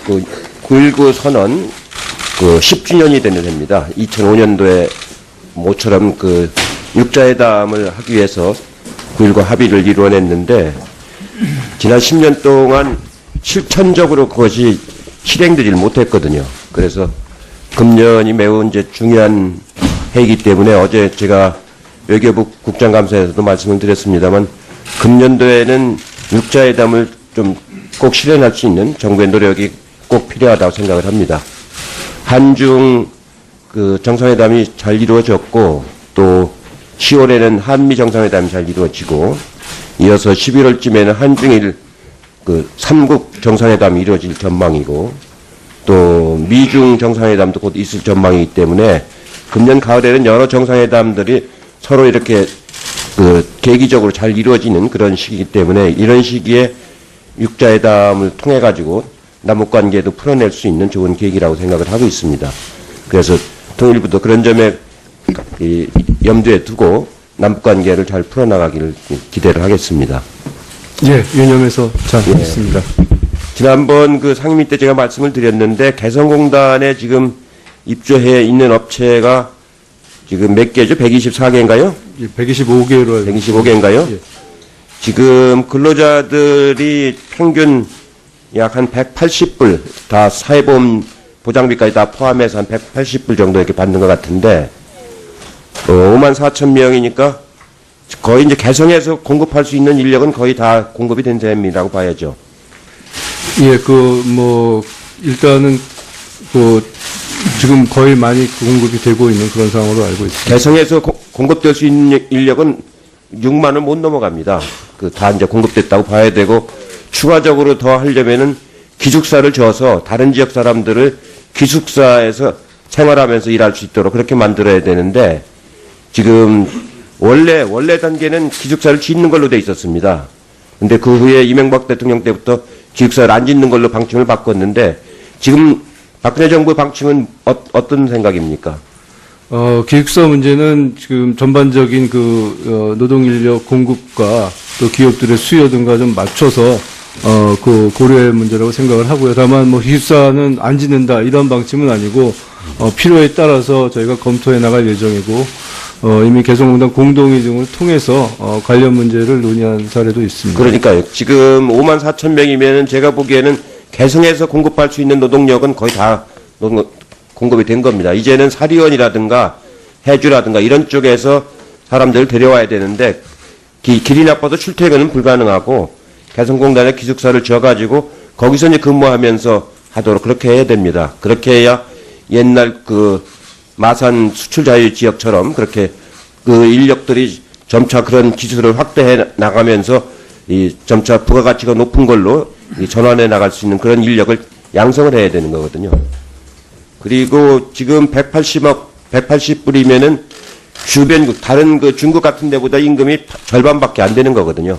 그 9.19 선언 그 10주년이 되는 해입니다. 2005년도에 모처럼 그 육자회담을 하기 위해서 9.19 합의를 이루어냈는데 지난 10년 동안 실천적으로 그것이 실행되질 못했거든요. 그래서 금년이 매우 이제 중요한 해이기 때문에 어제 제가 외교부 국장감사에서도 말씀을 드렸습니다만 금년도에는 육자회담을 좀 꼭 실현할 수 있는 정부의 노력이 꼭 필요하다고 생각을 합니다. 한중 그 정상회담이 잘 이루어졌고 또 10월에는 한미 정상회담이 잘 이루어지고 이어서 11월쯤에는 한중일 그 3국 정상회담이 이루어질 전망이고 또 미중 정상회담도 곧 있을 전망이기 때문에 금년 가을에는 여러 정상회담들이 서로 이렇게 그 계기적으로 잘 이루어지는 그런 시기이기 때문에 이런 시기에 육자회담을 통해 가지고 남북관계도 풀어낼 수 있는 좋은 계기라고 생각을 하고 있습니다. 그래서 통일부도 그런 점에 염두에 두고 남북관계를 잘 풀어나가기를 기대를 하겠습니다. 예, 유념해서 잘 하겠습니다. 지난번 그 상임위 때 제가 말씀을 드렸는데 개성공단에 지금 입주해 있는 업체가 지금 몇 개죠? 124개인가요? 예, 125개로 125개인가요? 예. 지금 근로자들이 평균 약 한 180불, 다 사회보험 보장비까지 다 포함해서 한 180불 정도 이렇게 받는 것 같은데, 5만 4천 명이니까 거의 이제 개성에서 공급할 수 있는 인력은 거의 다 공급이 된 셈이라고 봐야죠. 예, 일단은, 지금 거의 많이 공급이 되고 있는 그런 상황으로 알고 있습니다. 개성에서 공급될 수 있는 인력은 6만을 못 넘어갑니다. 다 이제 공급됐다고 봐야 되고, 추가적으로 더 하려면은 기숙사를 줘서 다른 지역 사람들을 기숙사에서 생활하면서 일할 수 있도록 그렇게 만들어야 되는데, 지금 원래 단계는 기숙사를 짓는 걸로 돼 있었습니다. 근데 그 후에 이명박 대통령 때부터 기숙사를 안 짓는 걸로 방침을 바꿨는데, 지금 박근혜 정부 방침은 어떤 생각입니까? 기숙사 문제는 지금 전반적인 노동 인력 공급과 또 기업들의 수요 등과 좀 맞춰서 고려의 문제라고 생각을 하고요. 다만 기숙사는 안 짓는다 이런 방침은 아니고 필요에 따라서 저희가 검토해 나갈 예정이고 이미 개성공단 공동의 등을 통해서 관련 문제를 논의한 사례도 있습니다. 그러니까요. 지금 5만 4천 명이면 제가 보기에는 개성에서 공급할 수 있는 노동력은 거의 다 공급이 된 겁니다. 이제는 사리원이라든가 해주라든가 이런 쪽에서 사람들을 데려와야 되는데 길이 나빠도 출퇴근은 불가능하고 개성공단에 기숙사를 지어가지고 거기서 이제 근무하면서 하도록 그렇게 해야 됩니다. 그렇게 해야 옛날 마산 수출 자유 지역처럼 그렇게 인력들이 점차 그런 기술을 확대해 나가면서 점차 부가가치가 높은 걸로 전환해 나갈 수 있는 그런 인력을 양성을 해야 되는 거거든요. 그리고 지금 180불이면은 주변국, 다른 중국 같은 데보다 임금이 절반밖에 안 되는 거거든요.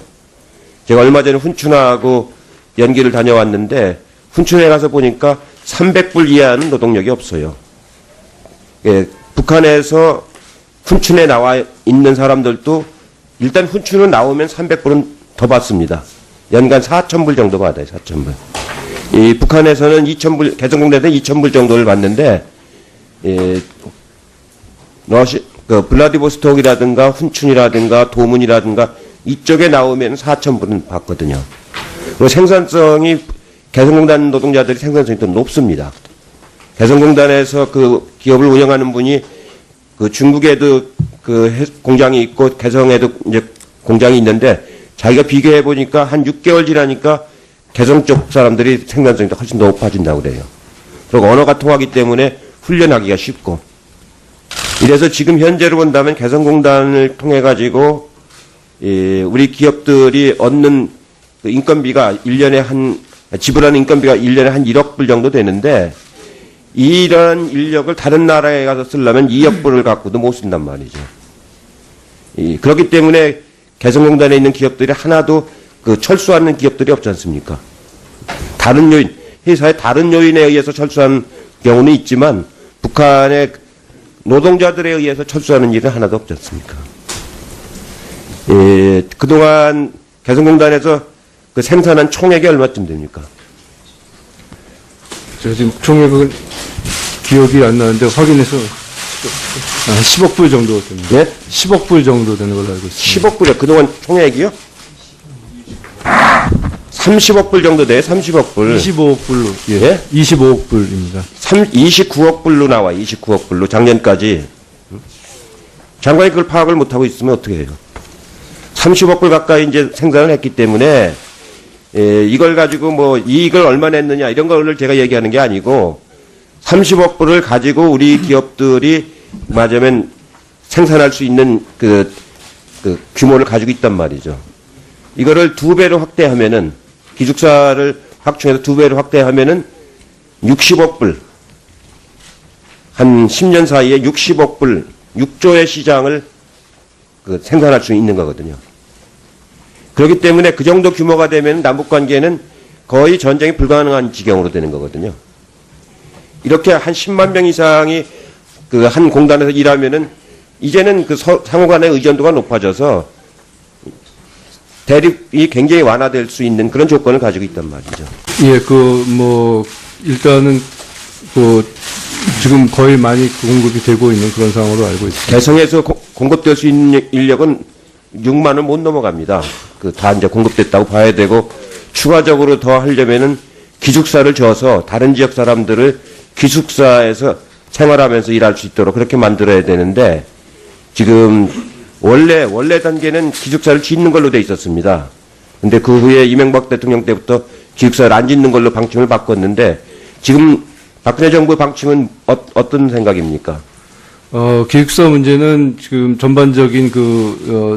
제가 얼마 전에 훈춘하고 연기를 다녀왔는데, 훈춘에 가서 보니까 300불 이하는 노동력이 없어요. 예, 북한에서 훈춘에 나와 있는 사람들도 일단 훈춘은 나오면 300불은 더 받습니다. 연간 4,000불 정도 받아요, 4,000불. 이 북한에서는 2,000불, 개성공단에서 2,000불 정도를 받는데, 블라디보스톡이라든가 훈춘이라든가 도문이라든가 이쪽에 나오면 4,000불은 받거든요. 그리고 생산성이 개성공단 노동자들이 생산성이 더 높습니다. 개성공단에서 기업을 운영하는 분이 중국에도 공장이 있고 개성에도 이제 공장이 있는데 자기가 비교해 보니까 한 6개월 지나니까 개성 쪽 사람들이 생산성이 훨씬 더 높아진다고 그래요. 그리고 언어가 통하기 때문에 훈련하기가 쉽고. 이래서 지금 현재로 본다면 개성공단을 통해 가지고 우리 기업들이 얻는 인건비가 지불하는 인건비가 1년에 한 1억 불 정도 되는데 이런 인력을 다른 나라에 가서 쓰려면 2억 불을 갖고도 못 쓴단 말이죠. 그렇기 때문에 개성공단에 있는 기업들이 하나도 철수하는 기업들이 없지 않습니까? 회사의 다른 요인에 의해서 철수하는 경우는 있지만 북한의 노동자들에 의해서 철수하는 일은 하나도 없지 않습니까? 그동안 개성공단에서 생산한 총액이 얼마쯤 됩니까? 제가 지금 총액은 기억이 안 나는데 확인해서 10억 불 정도 됩니다. 네? 10억 불 정도 되는 걸로 알고 있습니다. 10억 불이요. 그동안 총액이요? 30억 불 정도 돼요. 30억 불. 25억 불로. 예. 예? 25억 불입니다. 29억 불로 나와. 29억 불로 작년까지. 장관이 그걸 파악을 못하고 있으면 어떻게 해요? 30억 불 가까이 이제 생산을 했기 때문에 이걸 가지고 뭐 이익을 얼마 냈느냐 이런 거를 제가 얘기하는 게 아니고 30억 불을 가지고 우리 기업들이 맞으면 생산할 수 있는 그 규모를 가지고 있단 말이죠. 이거를 2배로 확대하면은 기숙사를 확충해서 2배로 확대하면은 60억 불, 한 10년 사이에 60억 불, 6조의 시장을 생산할 수 있는 거거든요. 그렇기 때문에 그 정도 규모가 되면 남북 관계는 거의 전쟁이 불가능한 지경으로 되는 거거든요. 이렇게 한 10만 명 이상이 그 한 공단에서 일하면은 이제는 그 상호 간의 의존도가 높아져서 대립이 굉장히 완화될 수 있는 그런 조건을 가지고 있단 말이죠. 예, 일단은 지금 거의 많이 공급이 되고 있는 그런 상황으로 알고 있습니다. 개성에서 공급될 수 있는 인력은 6만을 못 넘어갑니다. 다 이제 공급됐다고 봐야 되고, 추가적으로 더 하려면은 기숙사를 줘서 다른 지역 사람들을 기숙사에서 생활하면서 일할 수 있도록 그렇게 만들어야 되는데, 지금 원래 단계는 기숙사를 짓는 걸로 돼 있었습니다. 근데 그 후에 이명박 대통령 때부터 기숙사를 안 짓는 걸로 방침을 바꿨는데, 지금 박근혜 정부 방침은 어떤 생각입니까? 기숙사 문제는 지금 전반적인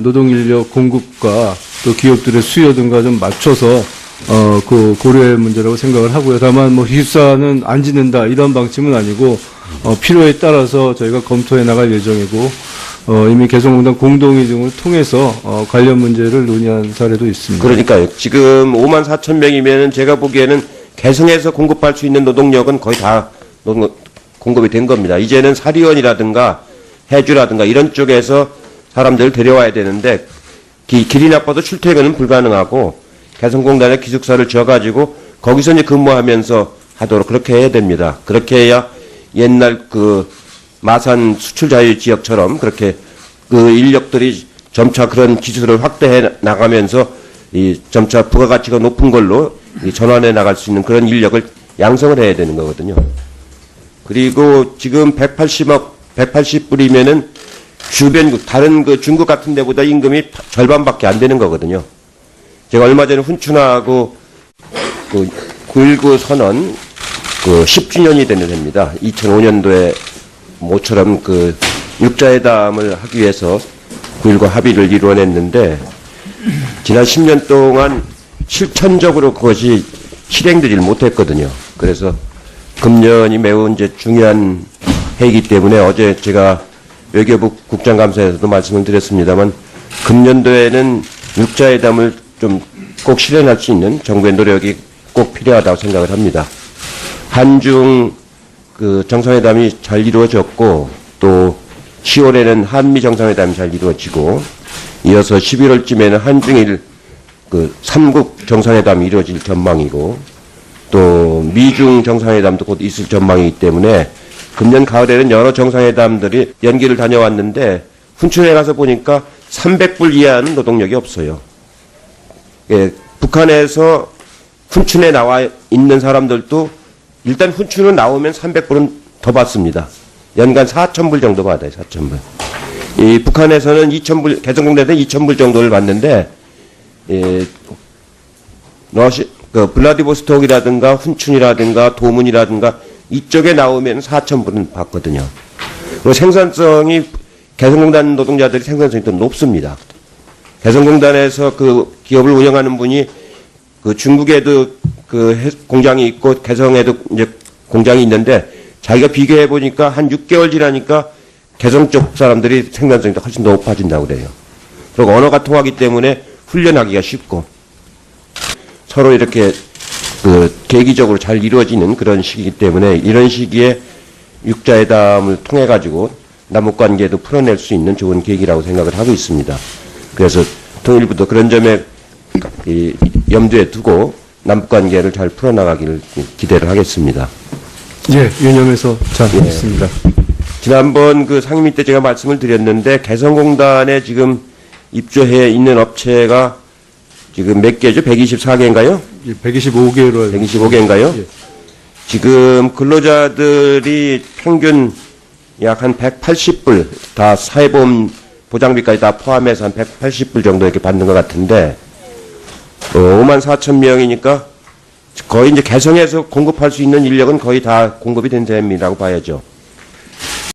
노동 인력 공급과 또 기업들의 수요 등과 좀 맞춰서 고려의 문제라고 생각을 하고요. 다만 기숙사는 안 짓는다 이런 방침은 아니고 필요에 따라서 저희가 검토해 나갈 예정이고 이미 개성공단 공동의 등을 통해서 관련 문제를 논의한 사례도 있습니다. 그러니까요. 지금 5만 4천 명이면 제가 보기에는 개성에서 공급할 수 있는 노동력은 거의 다 공급이 된 겁니다. 이제는 사리원이라든가 해주라든가 이런 쪽에서 사람들을 데려와야 되는데 길이 나빠도 출퇴근은 불가능하고 개성공단에 기숙사를 지어가지고 거기서 이제 근무하면서 하도록 그렇게 해야 됩니다. 그렇게 해야 옛날 마산 수출 자유 지역처럼 그렇게 인력들이 점차 그런 기술을 확대해 나가면서 점차 부가가치가 높은 걸로 전환해 나갈 수 있는 그런 인력을 양성을 해야 되는 거거든요. 그리고 지금 180불이면은 주변국, 다른 중국 같은 데보다 임금이 절반밖에 안 되는 거거든요. 제가 얼마 전에 훈춘하고 9.19 선언 10주년이 되는 해입니다. 2005년도에 모처럼 육자회담을 하기 위해서 9.19 합의를 이루어냈는데 지난 10년 동안 실천적으로 그것이 실행되질 못했거든요. 그래서 금년이 매우 이제 중요한 해이기 때문에 어제 제가 외교부 국장감사에서도 말씀을 드렸습니다만 금년도에는 육자회담을 좀 꼭 실현할 수 있는 정부의 노력이 꼭 필요하다고 생각을 합니다. 한중 정상회담이 잘 이루어졌고 또 10월에는 한미 정상회담이 잘 이루어지고 이어서 11월쯤에는 한중일 3국 정상회담이 이루어질 전망이고 또 미중 정상회담도 곧 있을 전망이기 때문에 금년 가을에는 여러 정상회담들이 연기를 다녀왔는데 훈춘에 가서 보니까 300불 이하는 노동력이 없어요. 예, 북한에서 훈춘에 나와 있는 사람들도 일단 훈춘은 나오면 300불은 더 받습니다. 연간 4,000불 정도 받아요. 4,000불. 이 북한에서는 2,000불, 개성공단에서 2,000불 정도를 받는데 블라디보스톡이라든가 훈춘이라든가 도문이라든가 이쪽에 나오면 4,000불은 받거든요. 그리고 생산성이 개성공단 노동자들이 생산성이 더 높습니다. 개성공단에서 기업을 운영하는 분이 중국에도 공장이 있고 개성에도 이제 공장이 있는데 자기가 비교해 보니까 한 6개월 지나니까 개성 쪽 사람들이 생산성이 훨씬 더 높아진다고 그래요. 그리고 언어가 통하기 때문에 훈련하기가 쉽고 서로 이렇게 계기적으로 잘 이루어지는 그런 시기이기 때문에 이런 시기에 육자회담을 통해 가지고 남북 관계도 풀어낼 수 있는 좋은 계기라고 생각을 하고 있습니다. 그래서 통일부도 그런 점에 염두에 두고 남북 관계를 잘 풀어나가기를 기대를 하겠습니다. 예, 유념해서 잘 예. 하겠습니다. 지난번 그 상임위 때 제가 말씀을 드렸는데 개성공단에 지금 입주해 있는 업체가 지금 몇 개죠? 124개인가요? 125개로 125개인가요? 예. 지금 근로자들이 평균 약 한 180불, 다 사회보험 보장비까지 다 포함해서 한 180불 정도 이렇게 받는 것 같은데, 5만 4천 명이니까 거의 이제 개성에서 공급할 수 있는 인력은 거의 다 공급이 된 셈이라고 봐야죠.